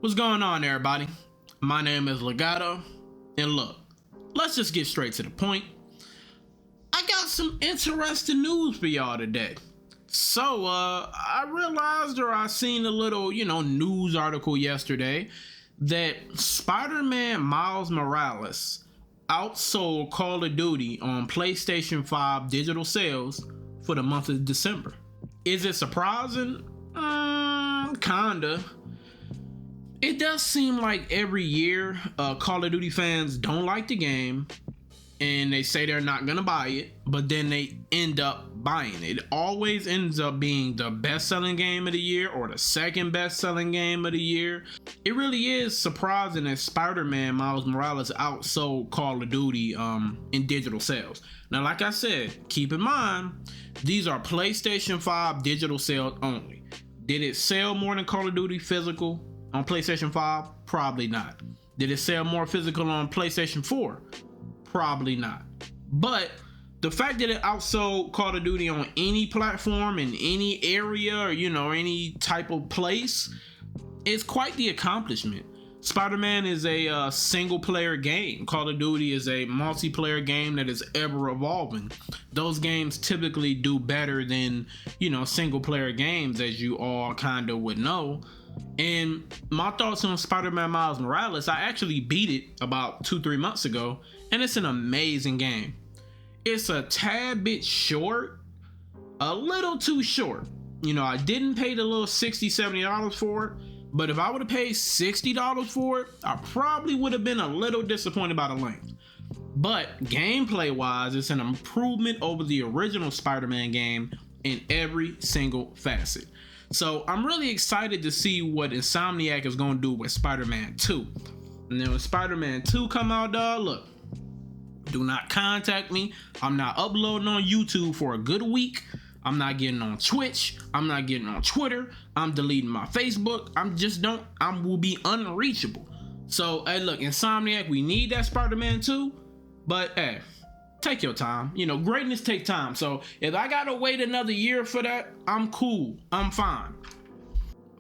What's going on, everybody? My name is Legato, and look, let's just get straight to the point. I got some interesting news for y'all today. So, I realized, or I seen a little, news article yesterday that Spider-Man Miles Morales outsold Call of Duty on PlayStation 5 digital sales for the month of December. Is it surprising? Kinda. It does seem like every year Call of Duty fans don't like the game and they say they're not gonna buy it, but then they end up buying it. It always ends up being the best-selling game of the year or the second best-selling game of the year. It really is surprising that Spider-Man Miles Morales outsold Call of Duty in digital sales. Now, like I said, keep in mind, these are PlayStation 5 digital sales only. Did it sell more than Call of Duty physical on PlayStation 5? Probably not. Did it sell more physical on PlayStation 4? Probably not. But the fact that it outsold Call of Duty on any platform in any area or any type of place is quite the accomplishment. Spider-Man is a single player game. Call of Duty is a multiplayer game that is ever evolving. Those games typically do better than single player games, as you all kind of would know. And my thoughts on Spider-Man Miles Morales, I actually beat it about 2-3 months ago, and it's an amazing game. It's a tad bit short, a little too short. I didn't pay the little $60-$70 for it, but if I would have paid $60 for it, I probably would have been a little disappointed by the length. But gameplay wise, it's an improvement over the original Spider-Man game in every single facet. So I'm really excited to see what Insomniac is going to do with Spider-Man 2. And then when Spider-Man 2 come out, dog, look, do not contact me. I'm not uploading on YouTube for a good week. I'm not getting on Twitch. I'm not getting on Twitter. I'm deleting my Facebook. I will be unreachable. So, hey, look, Insomniac, we need that Spider-Man 2. But, hey, take your time. Greatness take time. So if I gotta wait another year for that, I'm cool. I'm fine.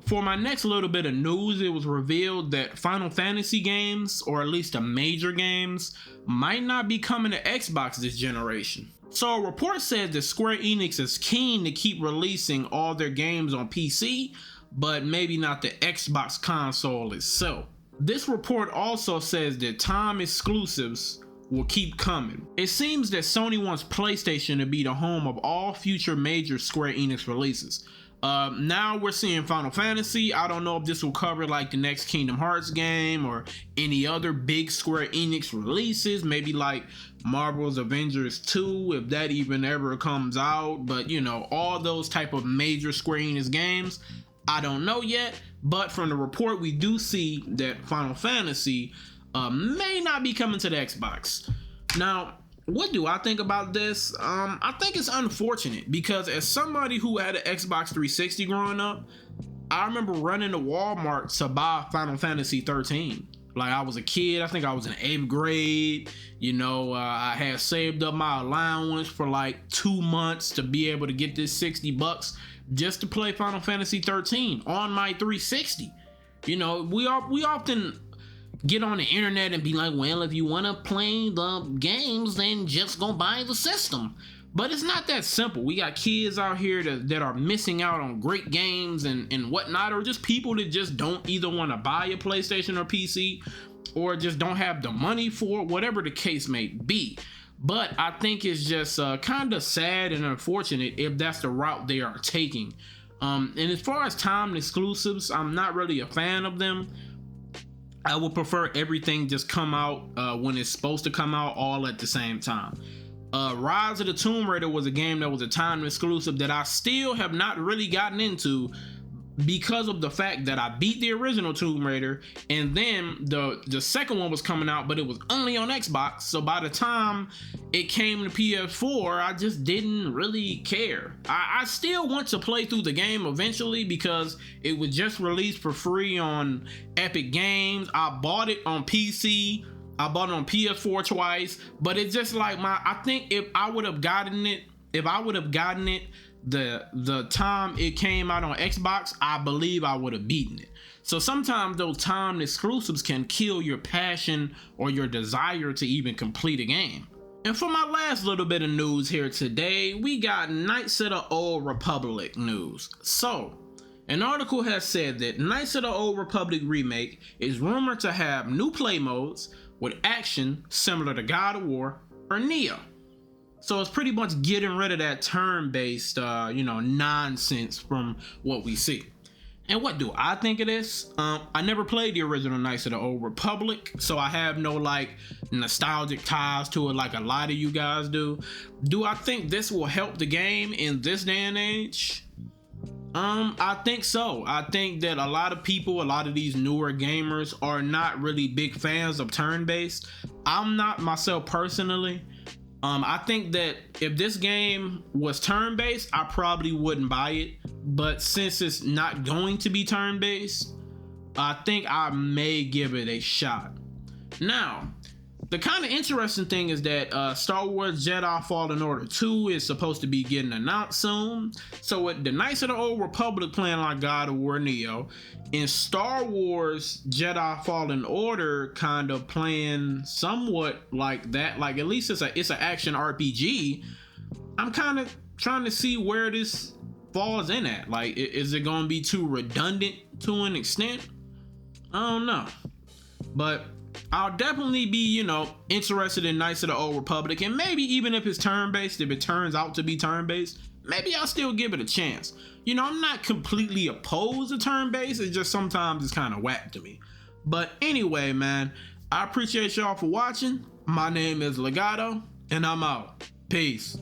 For my next little bit of news, it was revealed that Final Fantasy games, or at least the major games, might not be coming to Xbox this generation. So a report says that Square Enix is keen to keep releasing all their games on PC, but maybe not the Xbox console itself. This report also says that time exclusives will keep coming. It seems that Sony wants PlayStation to be the home of all future major Square Enix releases. Now we're seeing Final Fantasy. I don't know if this will cover like the next Kingdom Hearts game or any other big Square Enix releases, maybe like Marvel's Avengers 2, if that even ever comes out. But all those type of major Square Enix games, I don't know yet. But from the report, we do see that Final Fantasy may not be coming to the Xbox. Now, what do I think about this? I think it's unfortunate because as somebody who had an Xbox 360 growing up, I remember running to Walmart to buy Final Fantasy 13. Like, I was a kid. I think I was in 8th grade. I had saved up my allowance for like 2 months to be able to get this $60 just to play Final Fantasy 13 on my 360. We often get on the internet and be like, well, if you want to play the games, then just go buy the system. But it's not that simple. We got kids out here that are missing out on great games and whatnot, or just people that just don't either want to buy a PlayStation or PC, or just don't have the money for it, whatever the case may be. But I think it's just kind of sad and unfortunate if that's the route they are taking. And as far as timed exclusives, I'm not really a fan of them. I would prefer everything just come out when it's supposed to come out, all at the same time. Rise of the Tomb Raider was a game that was a timed exclusive that I still have not really gotten into because of the fact that I beat the original Tomb Raider, and then the second one was coming out, but it was only on Xbox. So by the time it came to PS4, I just didn't really care. I still want to play through the game eventually because it was just released for free on Epic Games. I bought it on PC. I bought it on PS4 twice, but it's just like I think if I would have gotten it the time it came out on Xbox, I believe I would have beaten it. So sometimes those timed exclusives can kill your passion or your desire to even complete a game. And for my last little bit of news here today, we got Knights of the Old Republic news. So, an article has said that Knights of the Old Republic remake is rumored to have new play modes with action similar to God of War or Neo. So it's pretty much getting rid of that turn-based, nonsense from what we see. And what do I think of this? I never played the original Knights of the Old Republic, so I have no nostalgic ties to it like a lot of you guys do. Do I think this will help the game in this day and age? I think so. I think that a lot of people, a lot of these newer gamers are not really big fans of turn-based. I'm not myself personally. I think that if this game was turn-based, I probably wouldn't buy it. But since it's not going to be turn-based, I think I may give it a shot. Now, the kind of interesting thing is that Star Wars Jedi Fallen Order 2 is supposed to be getting announced soon. So with the Knights of the Old Republic playing like God of War Neo, and Star Wars Jedi Fallen Order kind of playing somewhat like that, like at least it's an action RPG, I'm kind of trying to see where this falls in at. Like, is it going to be too redundant to an extent? I don't know. But I'll definitely be, interested in Knights of the Old Republic, and maybe even if it's turn-based, if it turns out to be turn-based, maybe I'll still give it a chance. I'm not completely opposed to turn-based, it's just sometimes it's kind of whack to me. But anyway, man, I appreciate y'all for watching. My name is Legato, and I'm out. Peace.